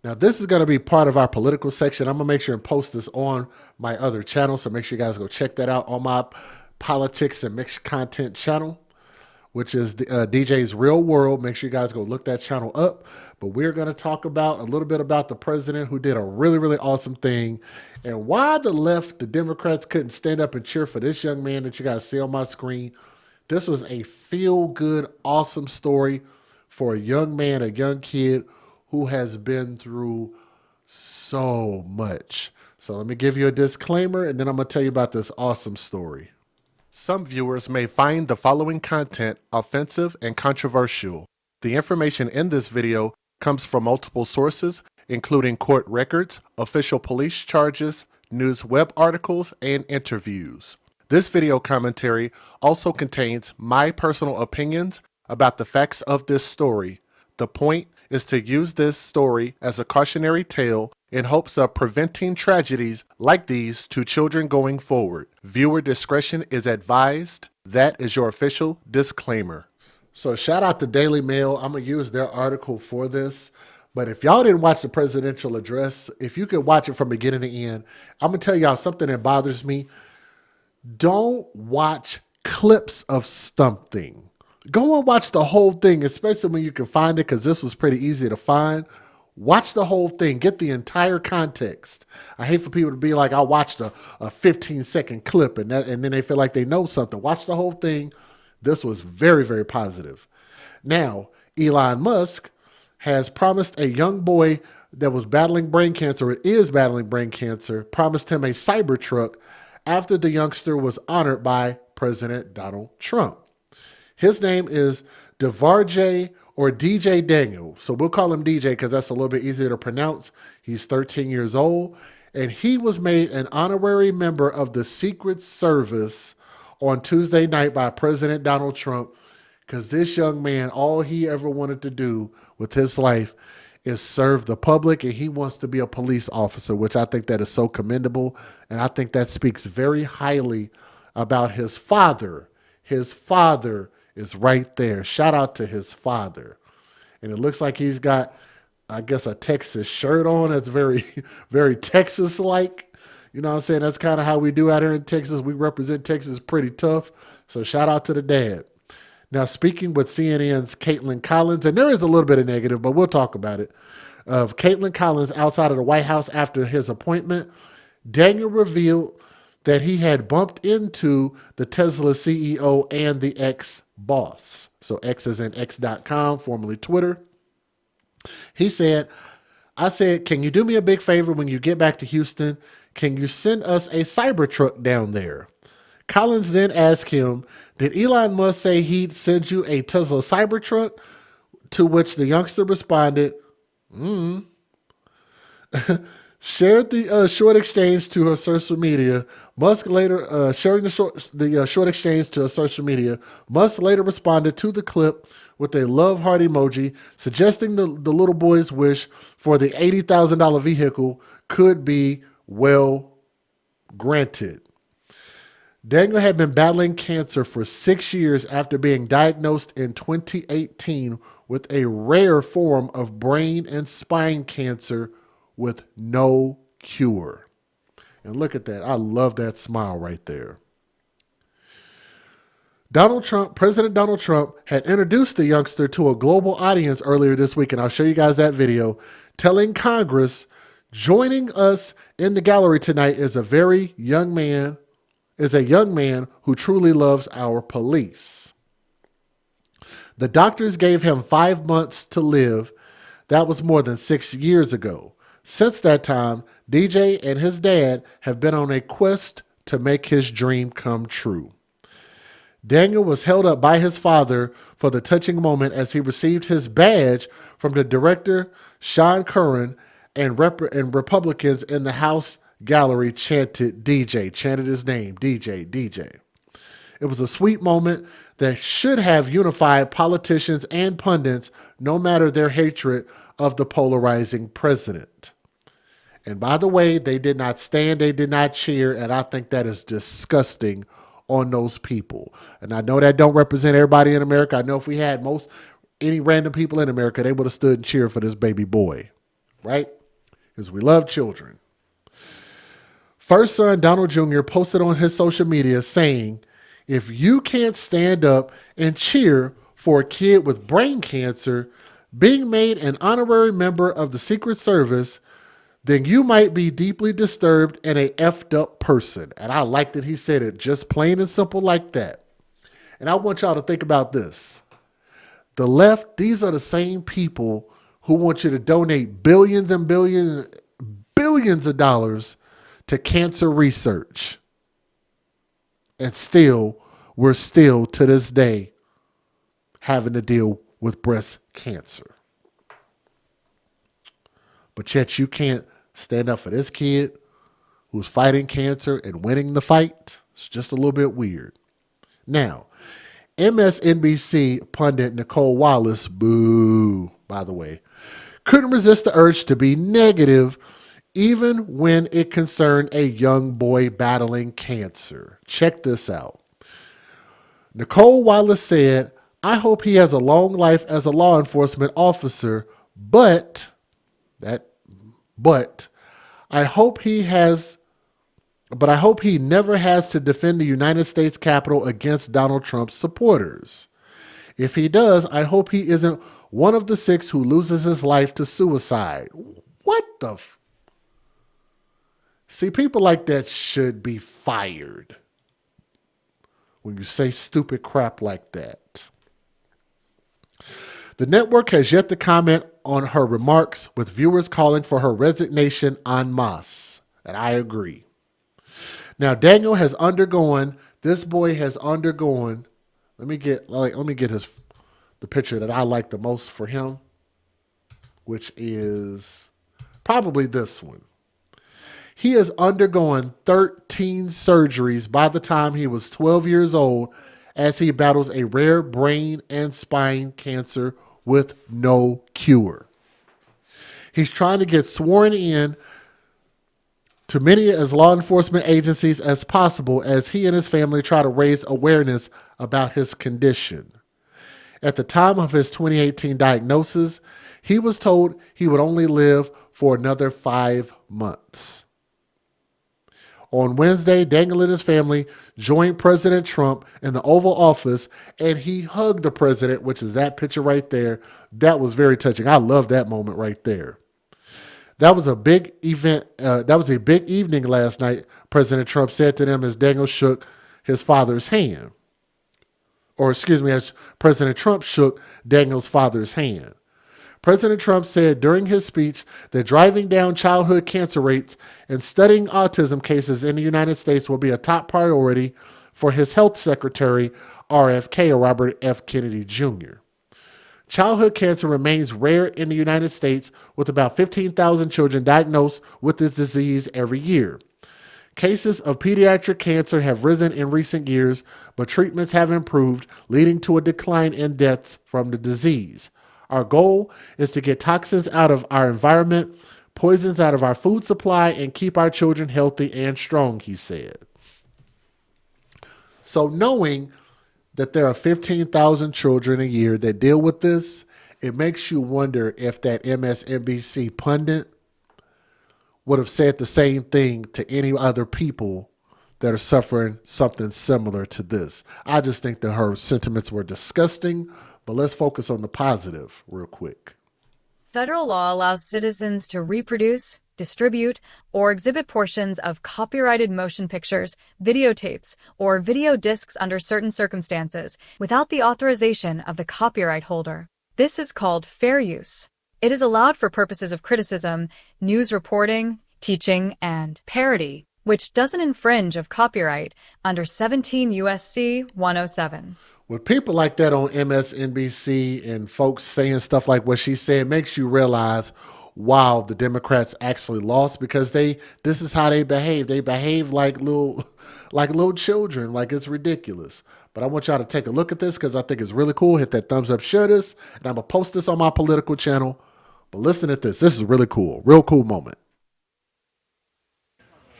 Now, this is going to be part of our political section. I'm going to make sure and post this on my other channel. So make sure you guys go check that out on my politics and mixed content channel, which is DJ's Real World. Make sure you guys go look that channel up. But we're going to talk about a little bit about the president who did a really, really awesome thing and why the left, the Democrats, couldn't stand up and cheer for this young man that you guys see on my screen. This was a feel-good, awesome story for a young man, a young kid who has been through so much. So let me give you a disclaimer, and then I'm going to tell you about this awesome story. Some viewers may find the following content offensive and controversial. The information in this video comes from multiple sources, including court records, official police charges, news web articles, and interviews. This video commentary also contains my personal opinions about the facts of this story. The point is to use this story as a cautionary tale in hopes of preventing tragedies like these to children going forward. Viewer discretion is advised. That is your official disclaimer. So shout out to Daily Mail. I'm going to use their article for this. But if y'all didn't watch the presidential address, if you could watch it from beginning to end, I'm going to tell y'all something that bothers me. Don't watch clips of something. Go and watch the whole thing, especially when you can find it, because this was pretty easy to find. Watch the whole thing. Get the entire context. I hate for people to be like, I watched a 15-second clip and then they feel like they know something. Watch the whole thing. This was very, very positive. Now, Elon Musk has promised a young boy that was battling brain cancer, or is battling brain cancer, promised him a Cybertruck after the youngster was honored by President Donald Trump. His name is DeVarjay or DJ Daniel. So we'll call him DJ because that's a little bit easier to pronounce. He's 13 years old, and he was made an honorary member of the Secret Service on Tuesday night by President Donald Trump, because this young man, all he ever wanted to do with his life is serve the public, and he wants to be a police officer, which I think that is so commendable, and I think that speaks very highly about his father. His father is right there. Shout out to his father. And it looks like he's got, I guess, a Texas shirt on. That's very, very Texas-like. You know what I'm saying? That's kind of how we do out here in Texas. We represent Texas pretty tough. So shout out to the dad. Now, speaking with CNN's Caitlin Collins, and there is a little bit of negative, but we'll talk about it, of Caitlin Collins outside of the White House after his appointment, Daniel revealed that he had bumped into the Tesla CEO and the ex-boss. So X is in X.com, formerly Twitter. He said, I said, can you do me a big favor when you get back to Houston? Can you send us a Cybertruck down there? Collins then asked him, did Elon Musk say he'd send you a Tesla Cybertruck? To which the youngster responded, shared the short exchange to her social media. Musk later sharing the short exchange to her social media. Musk later responded to the clip with a love heart emoji, suggesting the little boy's wish for the $80,000 vehicle could be well granted. Daniel had been battling cancer for 6 years after being diagnosed in 2018 with a rare form of brain and spine cancer with no cure. And look at that. I love that smile right there. President Donald Trump had introduced the youngster to a global audience earlier this week, and I'll show you guys that video, telling Congress, joining us in the gallery tonight is a young man who truly loves our police. The doctors gave him 5 months to live. That was more than 6 years ago. Since that time, DJ and his dad have been on a quest to make his dream come true. Daniel was held up by his father for the touching moment as he received his badge from the director, Sean Curran, and Republicans in the House gallery chanted his name, DJ. It was a sweet moment that should have unified politicians and pundits, no matter their hatred of the polarizing president. And by the way, they did not stand, they did not cheer, and I think that is disgusting on those people. And I know that don't represent everybody in America. I know if we had any random people in America, they would have stood and cheered for this baby boy. right? Because we love children. First son, Donald Jr., posted on his social media saying, if you can't stand up and cheer for a kid with brain cancer being made an honorary member of the Secret Service, then you might be deeply disturbed and a effed up person. And I like that he said it just plain and simple like that. And I want y'all to think about this. The left, these are the same people who want you to donate billions and billions of dollars to cancer research. And still, we're still to this day having to deal with breast cancer. But yet you can't stand up for this kid who's fighting cancer and winning the fight. It's just a little bit weird. Now, MSNBC pundit Nicole Wallace, boo, by the way, couldn't resist the urge to be negative even when it concerned a young boy battling cancer. Check this out. Nicole Wallace said, I hope he has a long life as a law enforcement officer, but I hope he never has to defend the United States Capitol against Donald Trump's supporters. If he does, I hope he isn't one of the 6 who loses his life to suicide. What the See, people like that should be fired when you say stupid crap like that. The network has yet to comment on her remarks, with viewers calling for her resignation en masse. And I agree. Now, Daniel has undergone, this boy has undergone, let me get the picture that I like the most for him, which is probably this one. He has undergone 13 surgeries by the time he was 12 years old as he battles a rare brain and spine cancer with no cure. He's trying to get sworn in to many as law enforcement agencies as possible as he and his family try to raise awareness about his condition. At the time of his 2018 diagnosis, he was told he would only live for another 5 months. On Wednesday, Daniel and his family joined President Trump in the Oval Office, and he hugged the president, which is that picture right there. That was very touching. I love that moment right there. That was a big event. That was a big evening last night, President Trump said to them as Daniel shook his father's hand. As President Trump shook Daniel's father's hand. President Trump said during his speech that driving down childhood cancer rates and studying autism cases in the United States will be a top priority for his health secretary, RFK, or Robert F. Kennedy Jr. Childhood cancer remains rare in the United States, with about 15,000 children diagnosed with this disease every year. Cases of pediatric cancer have risen in recent years, but treatments have improved, leading to a decline in deaths from the disease. Our goal is to get toxins out of our environment, poisons out of our food supply, and keep our children healthy and strong, he said. So knowing that there are 15,000 children a year that deal with this, it makes you wonder if that MSNBC pundit would have said the same thing to any other people that are suffering something similar to this. I just think that her sentiments were disgusting, but let's focus on the positive real quick. Federal law allows citizens to reproduce, distribute, or exhibit portions of copyrighted motion pictures, videotapes, or video discs under certain circumstances without the authorization of the copyright holder. This is called fair use. It is allowed for purposes of criticism, news reporting, teaching, and parody, which doesn't infringe of copyright under 17 U.S.C. 107. With people like that on MSNBC and folks saying stuff like what she said, makes you realize, wow, the Democrats actually lost, because this is how they behave. They behave like little children, like it's ridiculous. But I want y'all to take a look at this because I think it's really cool. Hit that thumbs up, share this, and I'm going to post this on my political channel. But listen to this. This is really cool. Real cool moment.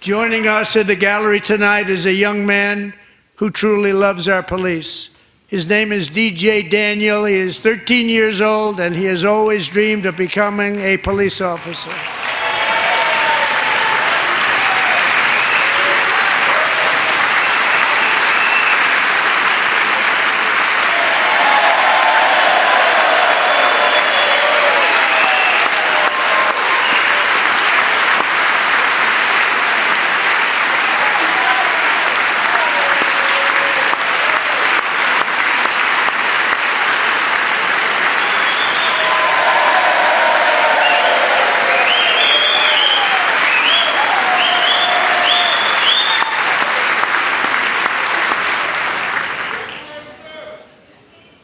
Joining us in the gallery tonight is a young man who truly loves our police. His name is DJ Daniel. He is 13 years old, and he has always dreamed of becoming a police officer.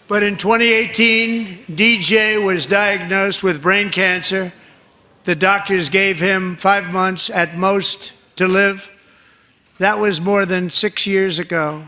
But in 2018, DJ was diagnosed with brain cancer. The doctors gave him 5 months at most to live. That was more than 6 years ago.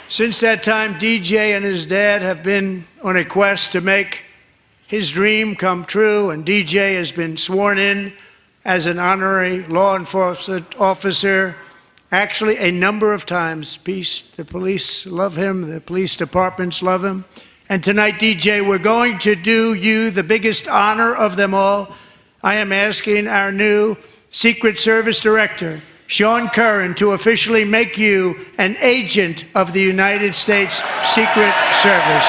Since that time, DJ and his dad have been on a quest to make his dream come true, and DJ has been sworn in as an honorary law enforcement officer, actually a number of times. The police love him, the police departments love him. And tonight, DJ, we're going to do you the biggest honor of them all. I am asking our new Secret Service Director, Sean Curran, to officially make you an agent of the United States Secret Service.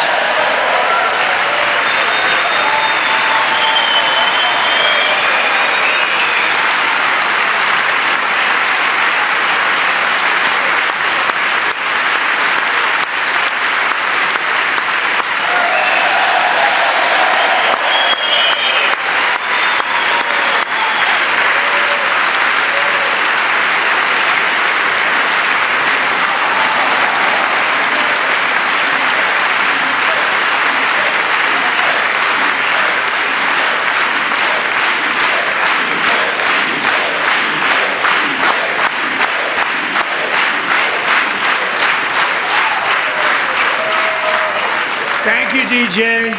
Thank you, DJ.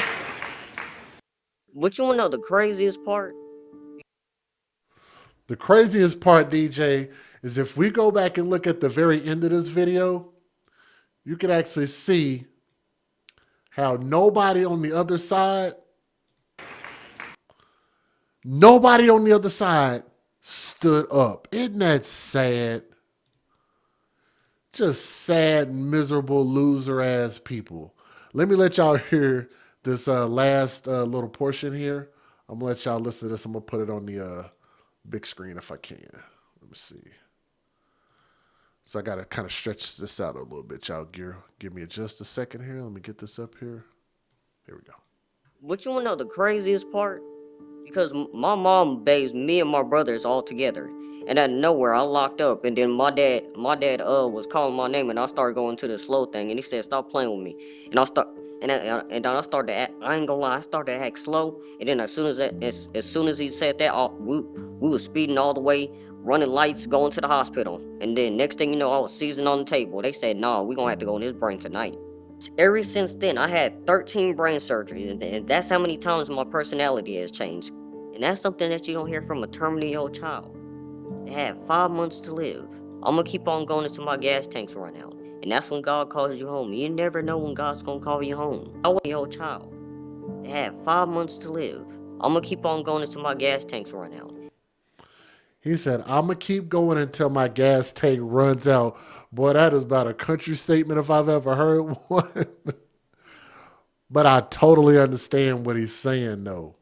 But you wanna know the craziest part? The craziest part, DJ, is if we go back and look at the very end of this video, you can actually see how nobody on the other side stood up. Isn't that sad? Just sad, miserable, loser ass people. Let me let y'all hear this last little portion here. I'm gonna let y'all listen to this. I'm gonna put it on the big screen if I can. Let me see. So I gotta kind of stretch this out a little bit, y'all. Give me just a second here. Let me get this up here. Here we go. But you wanna know the craziest part? Because my mom bathes me and my brothers all together. And out of nowhere, I locked up, and then my dad was calling my name, and I started going to the slow thing, and he said, "Stop playing with me." And I then I started to act, I ain't gonna lie, I started to act slow, and then as soon as he said that, we was speeding all the way, running lights, going to the hospital. And then next thing you know, I was seizing on the table. They said, "Nah, we gonna have to go in his brain tonight." Ever since then, I had 13 brain surgeries, and that's how many times my personality has changed. And that's something that you don't hear from a terminally ill child. They had 5 months to live. I'm gonna keep on going until my gas tanks run out. And that's when God calls you home. You never know when God's gonna call you home. I was an old child. They had 5 months to live. I'm gonna keep on going until my gas tanks run out. He said, "I'm gonna keep going until my gas tank runs out." Boy, that is about a country statement if I've ever heard one. But I totally understand what he's saying, though.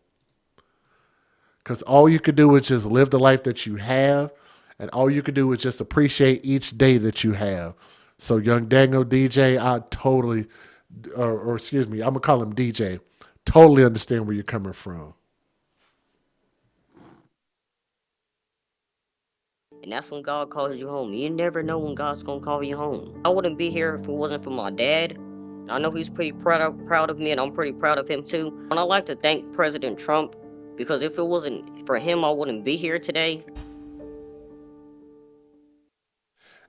Because all you could do is just live the life that you have, and all you could do is just appreciate each day that you have. So young Daniel, DJ, I totally, or excuse me, I'm going to call him DJ, totally understand where you're coming from. And that's when God calls you home. You never know when God's gonna call you home. I wouldn't be here if it wasn't for my dad. I know he's pretty proud of me, and I'm pretty proud of him too. And I'd like to thank President Trump, because if it wasn't for him, I wouldn't be here today.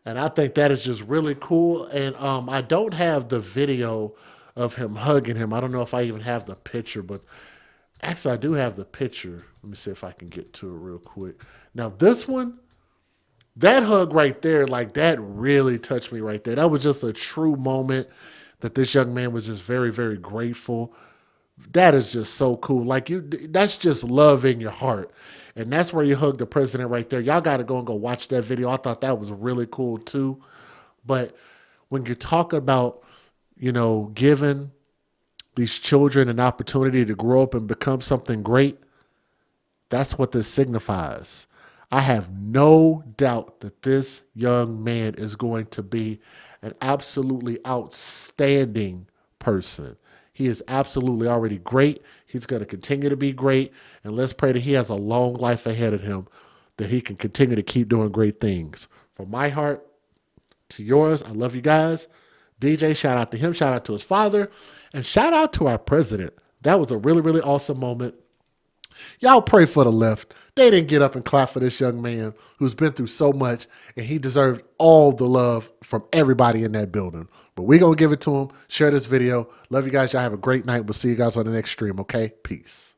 And I think that is just really cool. And I don't have the video of him hugging him. I don't know if I even have the picture, but actually I do have the picture. Let me see if I can get to it real quick. Now this one, that hug right there, like that really touched me right there. That was just a true moment that this young man was just very, very grateful. That is just so cool. Like that's just love in your heart. And that's where you hug the president right there. Y'all got to go and go watch that video. I thought that was really cool too. But when you're talking about, giving these children an opportunity to grow up and become something great, that's what this signifies. I have no doubt that this young man is going to be an absolutely outstanding person. He is absolutely already great. He's going to continue to be great. And let's pray that he has a long life ahead of him, that he can continue to keep doing great things. From my heart to yours, I love you guys. DJ, shout out to him. Shout out to his father. And shout out to our president. That was a really, really awesome moment. Y'all pray for the left. They didn't get up and clap for this young man who's been through so much, and he deserved all the love from everybody in that building. But we're going to give it to him. Share this video. Love you guys. Y'all have a great night. We'll see you guys on the next stream, okay? Peace.